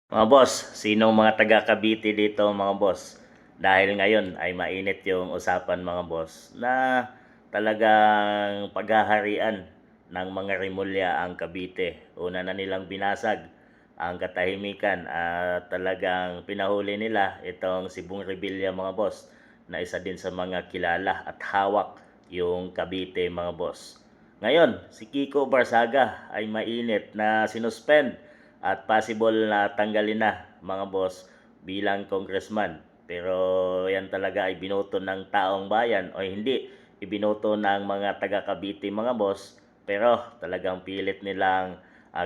Mga boss, sinong mga taga Cavite dito mga boss? Dahil ngayon ay mainit yung usapan mga boss na talagang paghaharian ng mga Rimulya ang Cavite. Una na nilang binasag ang katahimikan at talagang pinahuli nila itong si Bong Revilla mga boss na isa din sa mga kilala at hawak yung Cavite mga boss. Ngayon, si Kiko Barsaga ay mainit na sinuspend at possible na tanggalin na mga boss bilang congressman. Pero yan talaga ay binoto ng taong bayan o hindi ibinoto ng mga taga Cavite mga boss, pero talagang pilit nilang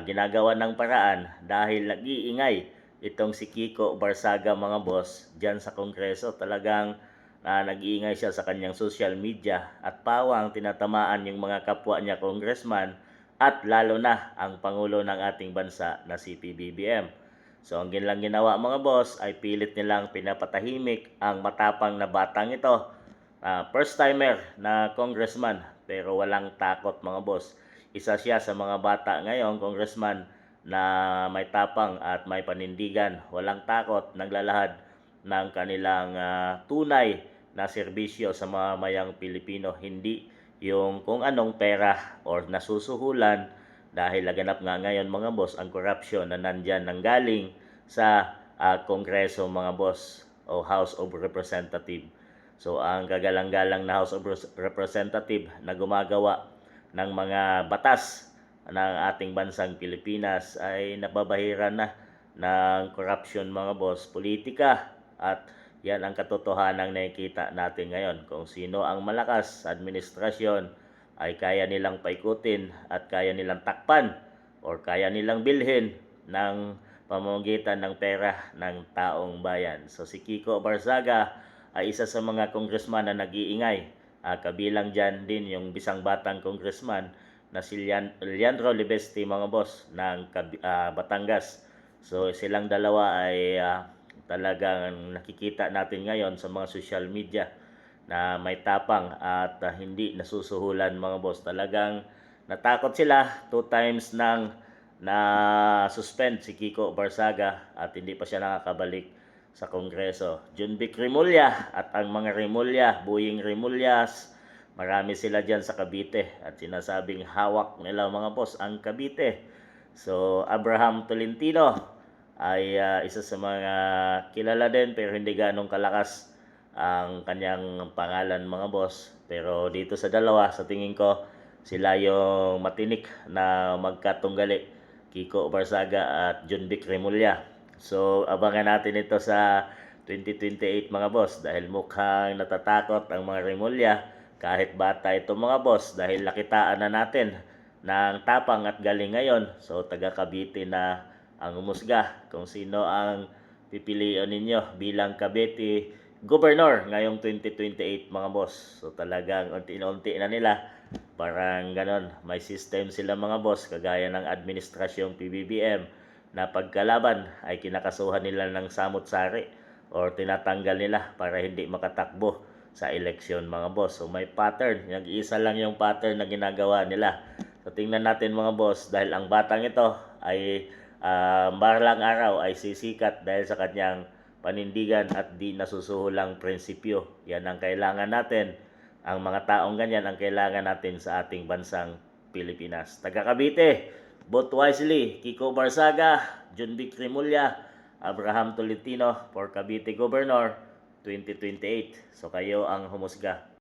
ginagawa ng paraan dahil nag-iingay itong si Kiko Barsaga mga boss dyan sa kongreso. Talagang nag-iingay siya sa kanyang social media at pawang tinatamaan yung mga kapwa niya congressman at lalo na ang Pangulo ng ating bansa na si PBBM. So ang lang ginawa mga boss ay pilit nilang pinapatahimik ang matapang na batang ito. First timer na congressman pero walang takot mga boss. Isa siya sa mga bata ngayon congressman na may tapang at may panindigan. Walang takot, naglalahad ng kanilang tunay na serbisyo sa mamamayang Pilipino. Hindi yung kung anong pera or nasusuhulan dahil laganap nga ngayon mga boss ang corruption na nandyan nanggaling sa Kongreso mga boss o House of Representative. So ang kagalang-galang na House of Representative na gumagawa ng mga batas ng ating bansang Pilipinas ay nababahiran na ng corruption mga boss, politika, at yan ang katotohanan nakikita natin ngayon. Kung sino ang malakas sa administrasyon ay kaya nilang paikutin at kaya nilang takpan or kaya nilang bilhin ng pamamagitan ng pera ng taong bayan. So si Kiko Barzaga ay isa sa mga congressman na nag-iingay. Kabilang dyan din yung bisang batang congressman na si Leandro Libesti mga boss ng Batangas. So silang dalawa ay talagang nakikita natin ngayon sa mga social media na may tapang at hindi nasusuhulan mga boss. Talagang natakot sila 2 times nang na suspend si Kiko Barsaga at hindi pa siya nakakabalik sa Kongreso. Junvic Rimulya at ang mga Rimulya, Buying Rimulyas, marami sila dyan sa Cavite at sinasabing hawak nila mga boss ang Cavite. So Abraham Tolentino ay isa sa mga kilala din pero hindi ganong kalakas ang kanyang pangalan mga boss. Pero dito sa dalawa, sa tingin ko, sila yung matinik na magkatunggali, Kiko Barsaga at Junvic Rimulya. So abangan natin ito sa 2028 mga boss dahil mukhang natatakot ang mga Rimulya kahit bata ito mga boss dahil nakitaan na natin ng tapang at galing ngayon. So taga Cavite na ang umusga kung sino ang pipiliin ninyo bilang Cavite Governor ngayong 2028 mga boss. So talagang unti-unti na nila parang ganon, may system sila mga boss kagaya ng administrasyong PBBM na pagkalaban ay kinakasuhan nila ng samut-sari or tinatanggal nila para hindi makatakbo sa eleksyon mga boss. So may pattern, nag-iisa lang yung pattern na ginagawa nila. So tingnan natin mga boss dahil ang batang ito ay balang araw ay sisikat dahil sa kanyang panindigan at di nasusuhulang prinsipyo. Yan ang kailangan natin. Ang mga taong ganyan ang kailangan natin sa ating bansang Pilipinas. Taga Cavite, vote wisely. Kiko Barsaga, Junvic Rimulya, Abraham Tolentino for Cavite Governor 2028. So kayo ang humusga.